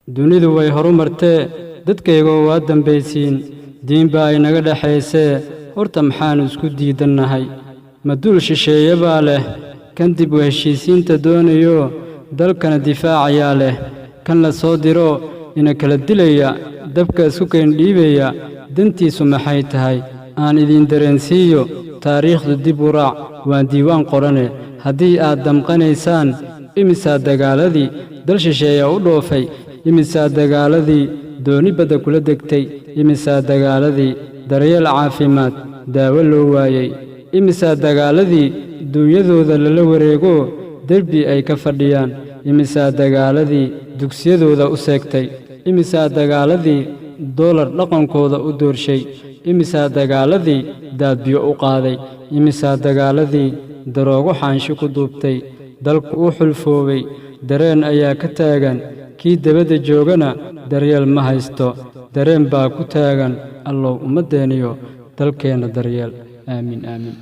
dunidu way horumartee dadkaygu waa dambaysiin diin baa inaga dhaxaysee horta maxaanu isku diidannahay ma dul shisheeye baa leh kan dib u heshiisiinta doonayo dalkana difaacayaa leh kan la soo diro ina kala dilaya dabka isku keendhiibaya dantiisu maxay tahay aan idin dareensiiyo taariikhdu dib u raac waan diiwaan qorane haddii aad damqanaysaan imisaa dagaaladii dal shisheeya u dhoofay imisaa dagaaladii dooni badda kula degtay imisaa dagaaladii daryeel caafimaad daawo loo waayey imisaa dagaaladii duunyadooda lala wareego derbi ay ka fadhiyaan imisaa dagaaladii dugsiyadooda u seegtay imisaa dagaaladii doolar dhaqankooda u doorshay imisaa dagaaladii daadbiyo u qaaday imisaa dagaaladii daroogo xaanshi ku duubtay dalku u xulfoobay dareen ayaa ka taagan kii dabadda joogana daryeel ma haysto dareen baa ku taagan allow ummaddeeniyo dalkeenna daryeel aamiin aamiin